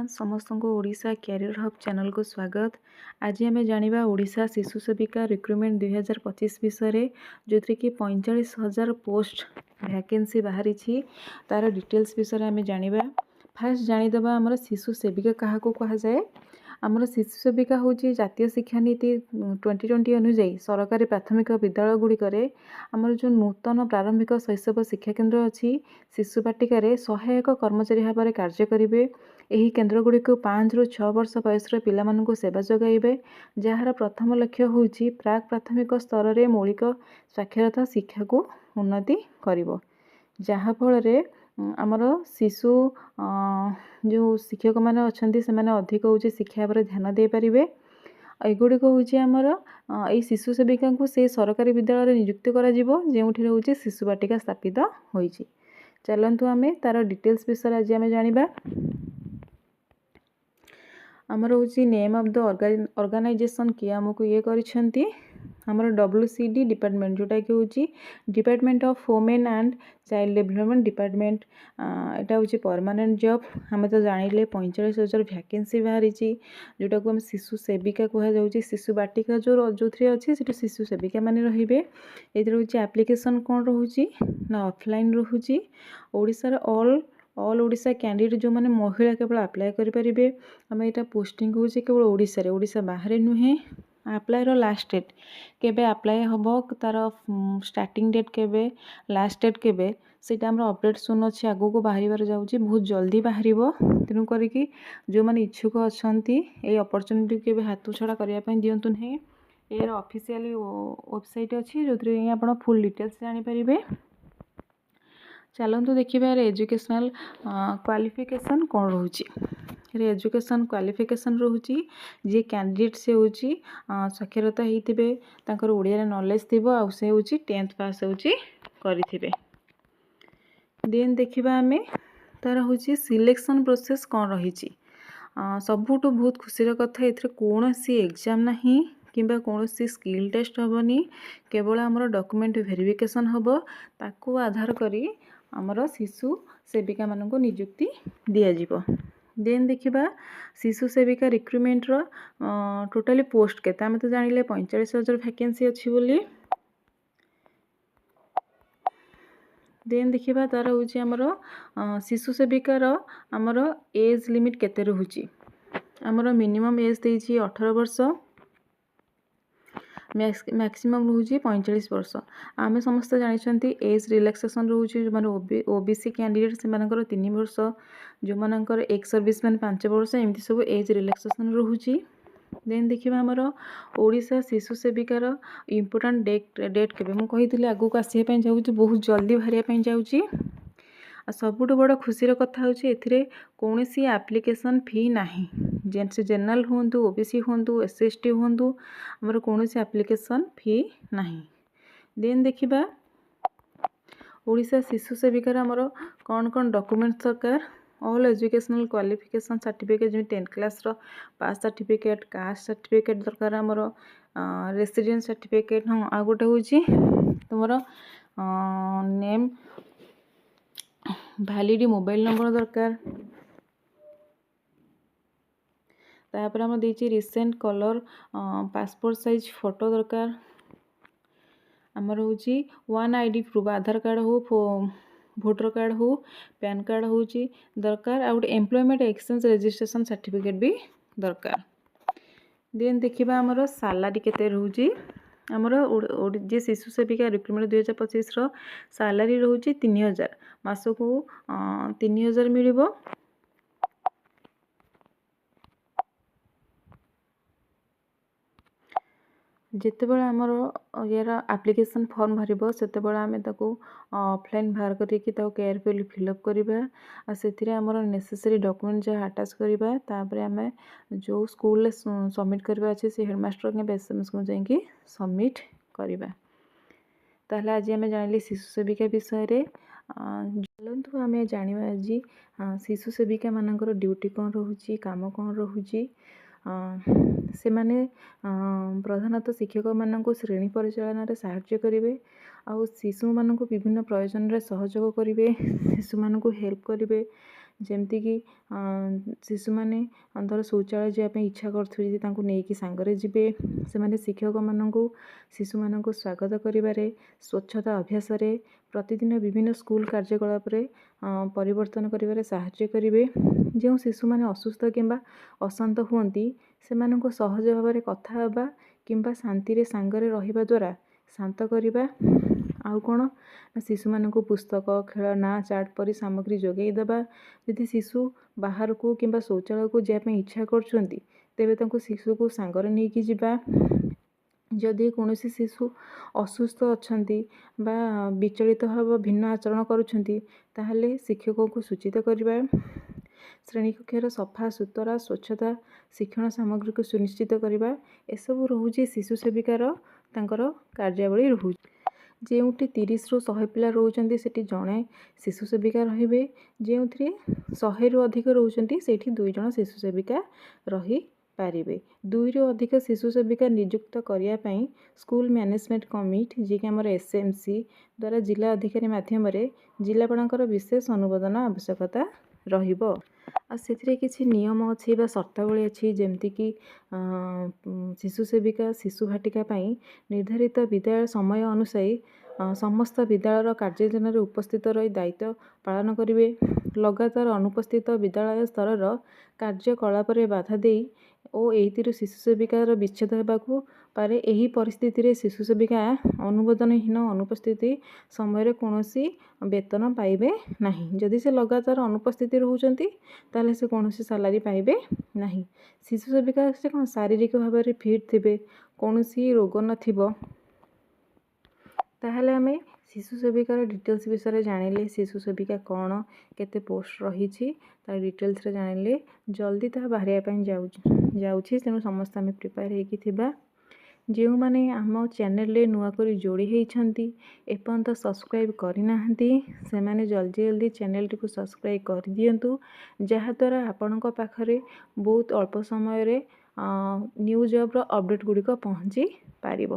समस्त को Odisha career hub channel को स्वागत। आज आम जाना ओडिशा शिशु सेविका रिक्रुटमेंट 2025 विषय जो थी कि 45,000 पोस्ट वैकेंसी बाहरी तार डिटेल्स विषय आम जाना। फास्ट जानीदे आमर शिशु सेविका क्या कह जाए। आमर शिशु सेविका हूँ जातीय शिक्षा नीति 2020 अनुଯାयी सरकारी प्राथमिक विद्यालय गुड़िक आमर जो नूतन प्रारंभिक शैशव शिक्षा केन्द्र अच्छी शिशु बाटिकार सहायक कर्मचारी भाव में कार्य करेंगे। यही केन्द्र गुड़िक 5 ରୁ 6 वर्ष बयसर पिलामानंकु सेवा जगाइबे, जार प्रथम लक्ष्य हूँ प्राक प्राथमिक स्तर में मौलिक साक्षरता शिक्षा को उन्नति करिवो, जहाँफल आमर शिशु जो शिक्षक मैंने अच्छा से अधिक हूँ शिक्षा पर ध्यान दे पारे। एगुड़िक हूँ आमर ये शिशु सेविका को से सरकारी विद्यालय नियुक्ति करा शिशु बाटिका स्थापित होइछि। चलतु आम तार डिटेल्स विषय आज आम जाना। आमर हूँ नेम ऑफ द ऑर्गेनाइजेशन किए आमको ये करिसेंती आमर WCD डिपार्टमेंट जोटा कि हूँ department of women and child development department. एटा हूँ परमानेंट जॉब। आम तो जानिले 45,000 वैकेंसी बाहरी जोटा को आम शिशु सेविका कहुच्छे। शिशु बाटिका जो थी अच्छी से शिशु सेविका माने रहिबे। एथरे हूँ एप्लिकेशन कौन रोचे ना ऑफलाइन रोचे। ओडिशार ऑल ओडिशा कैंडिडेट जो मैंने महिला केवल अप्लाई करेंगे। आम यहाँ पोस्टिंग हूँ केवल ओडिशा बाहर नुहे। अप्लाई लास्ट डेट केबे अप्लाई हम तार स्टार्टिंग डेट केबे लास्ट डेट केबे सेटा हमर अपडेट सुन अच्छे आगो को बाहर जाऊँगी बहुत जल्दी बाहर। तेणु करी जो मैंने इच्छुक अच्छा ये अपॉर्चुनिटी के हाथ छड़ा करने दिंतु नहीं। यार ऑफिशियली वेबसाइट अच्छी जो थी आप फुल डिटेल्स जानीपारे। चलतु देखिए यार एजुकेशनल क्वालिफिकेशन कौन रोचे। एजुकेशन क्वालिफिकेशन रोचे जी कैंडिडेट से हूँ साक्षरता होते ओडिया नॉलेज थी आ से हूँ 10th पास होते। देन देखा आम तार हूँ सिलेक्शन प्रोसेस कौन रही। सबुठ बहुत खुशी कथा ये कौन सी एग्जाम ना कि कौन स्किल टेस्ट हेनी, केवल आमर डॉक्यूमेंट वेरिफिकेशन हम ताकू आधार करी आमर शिशु सेविका मानक नियुक्ति दिज्व। देन देखा शिशु सेविका रिक्रुटमेंट टोटाली पोस्ट केते आम तो जानिले 45,000 वैकेंसी अच्छी बोली। देन देखा तार हूँ आमर शिशु सेविकार आमर एज लिमिट केते रहुची। आमर मिनिमम एज देइछि 18 वर्ष, मैक्सिमम रोचे 45 वर्ष। आम समस्त जानते एज रिलैक्सेशन रोचे जो ओबीसी कैंडिडेट से 3 वर्ष, जो मानकर एक्स सर्विसमैन 5 वर्ष, एमती सब एज रिलैक्सेशन रोचे। देन देखिए आमर ओडिशा शिशु सेविकार इम्पोर्टाट डेट केबे मु कही आगू को आसपा जाऊँगी बहुत जल्दी बाहर जाऊँगी। सबुठ बड़ खुशी कथा हूँ कौन सी एप्लिकेशन फी ना जेंट्स जनरल हूँ ओबीसी हूँ SC ST हूँ आमर कौन सी एप्लिकेशन फी ना। देन देखा ओडिशा शिशु सेविकार आमर कौन कौन डॉक्यूमेंट्स दरकार। ऑल एजुकेशनल क्वालिफिकेशन सर्टिफिकेट जो 10th class pass certificate, caste certificate दरकार आमर, रेसिडेंस सर्टिफिकेट। हाँ आ गोटे हूँ तुम नेम वैलिड मोबाइल नंबर दरकार। तापर आम देछि recent colour passport size photo दरकार। आमर हूँ 1 ID प्रूफ आधार कार्ड हो, भोटर कार्ड हो, पैन कार्ड हूँ दरकार, आ गोटे एम्प्लॉयमेंट एक्सचेंज रजिस्ट्रेशन सर्टिफिकेट भी दरकार। देन देखा आमर सालारी केते रोचे। आमर जे शिशु सेविका रिक्रुटमेंट 2025 सालारी रोचे 3,000 मासकू 3,000 मिल। जितेबाला आमर यार एप्लिकेशन फॉर्म भर से आम ऑफलाइन बाहर करके केयरफुली फिलअप करवा से आमर नेसेसरी डॉक्यूमेंट जहाँ अटैच करवा तापर आम जो स्कूल सबमिट करवा अच्छे से हेडमास्टर के SMS को जाकि सबमिट करवा। ताहले आज आम जानिले शिशु सेविका विषय। चलतु आम जाना आज शिशु सेविका मानकर ड्यूटी कौन रोचे, काम कौन रोचे। से माने प्रधानतः शिक्षक मानक श्रेणी परिचालन साहाय्य करेंगे आ शिशु मानक विभिन्न प्रयोजन सहयोग करेंगे, शिशु मानक हेल्प करेंगे, ଯେମିତିକି ଶିଶୁମାନେ ଧର ଶୌଚାଳୟ ଯିବା ପାଇଁ ଇଚ୍ଛା କରୁଥିବେ ଯଦି ତାଙ୍କୁ ନେଇକି ସାଙ୍ଗରେ ଯିବେ। ସେମାନେ ଶିକ୍ଷକମାନଙ୍କୁ ଶିଶୁମାନଙ୍କୁ ସ୍ୱାଗତ କରିବାରେ, ସ୍ୱଚ୍ଛତା ଅଭ୍ୟାସରେ, ପ୍ରତିଦିନ ବିଭିନ୍ନ ସ୍କୁଲ କାର୍ଯ୍ୟକଳାପରେ ପରିବର୍ତ୍ତନ କରିବାରେ ସାହାଯ୍ୟ କରିବେ। ଯେଉଁ ଶିଶୁମାନେ ଅସୁସ୍ଥ କିମ୍ବା ଅଶାନ୍ତ ହୁଅନ୍ତି ସେମାନଙ୍କୁ ସହଜ ଭାବରେ କଥା ହେବା କିମ୍ବା ଶାନ୍ତିରେ ସାଙ୍ଗରେ ରହିବା ଦ୍ୱାରା ଶାନ୍ତ କରିବା। ଆଉ କ'ଣ ନା ଶିଶୁମାନଙ୍କୁ ପୁସ୍ତକ, ଖେଳନା, ଚାଟ୍ ପରି ସାମଗ୍ରୀ ଯୋଗାଇ ଦେବା। ଯଦି ଶିଶୁ ବାହାରକୁ କିମ୍ବା ଶୌଚାଳୟକୁ ଯିବା ପାଇଁ ଇଚ୍ଛା କରୁଛନ୍ତି ତେବେ ତାଙ୍କୁ ଶିଶୁକୁ ସାଙ୍ଗରେ ନେଇକି ଯିବା। ଯଦି କୌଣସି ଶିଶୁ ଅସୁସ୍ଥ ଅଛନ୍ତି ବା ବିଚଳିତ ଭାବ ଭିନ୍ନ ଆଚରଣ କରୁଛନ୍ତି ତାହେଲେ ଶିକ୍ଷକଙ୍କୁ ସୂଚିତ କରିବା। ଶ୍ରେଣୀକକ୍ଷର ସଫା ସୁତରା ସ୍ୱଚ୍ଛତା ଶିକ୍ଷଣ ସାମଗ୍ରୀକୁ ସୁନିଶ୍ଚିତ କରିବା। ଏସବୁ ରହୁଛି ଶିଶୁ ସେବିକାର ତାଙ୍କର କାର୍ଯ୍ୟାବଳୀ ରହୁଛି। ଯେଉଁଠି 30ରୁ 100 ପିଲା ରହୁଛନ୍ତି ସେଠି ଜଣେ ଶିଶୁ ସେବିକା ରହିବେ। ଯେଉଁଥିରେ 100ରୁ ଅଧିକ ରହୁଛନ୍ତି ସେଇଠି 2 ଜଣ ଶିଶୁ ସେବିକା ରହିପାରିବେ। 2ରୁ ଅଧିକ ଶିଶୁ ସେବିକା ନିଯୁକ୍ତ କରିବା ପାଇଁ ସ୍କୁଲ ମ୍ୟାନେଜମେଣ୍ଟ କମିଟି ଯିଏକି ଆମର SMC ଦ୍ୱାରା ଜିଲ୍ଲା ଅଧିକାରୀ ମାଧ୍ୟମରେ ଜିଲ୍ଲାପାଳଙ୍କର ବିଶେଷ ଅନୁମୋଦନ ଆବଶ୍ୟକତା ରହିବ। ଆଉ ସେଥିରେ କିଛି ନିୟମ ଅଛି ବା ସର୍ତ୍ତାବଳୀ ଅଛି ଯେମିତିକି ଶିଶୁ ସେବିକା ଶିଶୁ ଭାଟିକା ପାଇଁ ନିର୍ଦ୍ଧାରିତ ବିଦ୍ୟାଳୟ ସମୟ ଅନୁସାରେ ସମସ୍ତ ବିଦ୍ୟାଳୟର କାର୍ଯ୍ୟକ୍ରମରେ ଉପସ୍ଥିତ ରହି ଦାୟିତ୍ୱ ପାଳନ କରିବେ। ଲଗାତାର ଅନୁପସ୍ଥିତ ବିଦ୍ୟାଳୟ ସ୍ତରର କାର୍ଯ୍ୟକଳାପରେ ବାଧା ଦେଇ ଓ ଏଇଥିରୁ ଶିଶୁ ସେବିକାର ବିଚ୍ଛେଦ ହେବାକୁ ପାରେ। ଏହି ପରିସ୍ଥିତିରେ ଶିଶୁ ସେବିକା ଅନୁମୋଦନହୀନ ଅନୁପସ୍ଥିତି ସମୟରେ କୌଣସି ବେତନ ପାଇବେ ନାହିଁ। ଯଦି ସେ ଲଗାତାର ଅନୁପସ୍ଥିତି ରହୁଛନ୍ତି ତାହେଲେ ସେ କୌଣସି ସାଲାରୀ ପାଇବେ ନାହିଁ। ଶିଶୁ ସେବିକା ସେ କ'ଣ ଶାରୀରିକ ଭାବରେ ଫିଟ୍ ଥିବେ, କୌଣସି ରୋଗ ନଥିବ, ତାହେଲେ ଆମେ ଶିଶୁ ସେବିକାର ଡିଟେଲ୍ସ ବିଷୟରେ ଜାଣିଲେ ଶିଶୁ ସେବିକା କ'ଣ, କେତେ ପୋଷ୍ଟ ରହିଛି ତାର ଡିଟେଲ୍ସରେ ଜାଣିଲେ ଜଲ୍ଦି ତାହା ବାହାରିବା ପାଇଁ ଯାଉଛି। ତେଣୁ ସମସ୍ତେ ଆମେ ପ୍ରିପେୟାର ହେଇକି ଥିବା। ଯେଉଁମାନେ ଆମ ଚ୍ୟାନେଲରେ ନୂଆ କରି ଯୋଡ଼ି ହେଇଛନ୍ତି ଏପର୍ଯ୍ୟନ୍ତ ସବସ୍କ୍ରାଇବ୍ କରିନାହାନ୍ତି ସେମାନେ ଜଲ୍ଦି ଚ୍ୟାନେଲଟିକୁ ସବସ୍କ୍ରାଇବ୍ କରିଦିଅନ୍ତୁ। ଯାହାଦ୍ୱାରା ଆପଣଙ୍କ ପାଖରେ ବହୁତ ଅଳ୍ପ ସମୟରେ ନ୍ୟୁ ଜବ୍ର ଅପଡ଼େଟ୍ ଗୁଡ଼ିକ ପହଞ୍ଚି ପାରିବ।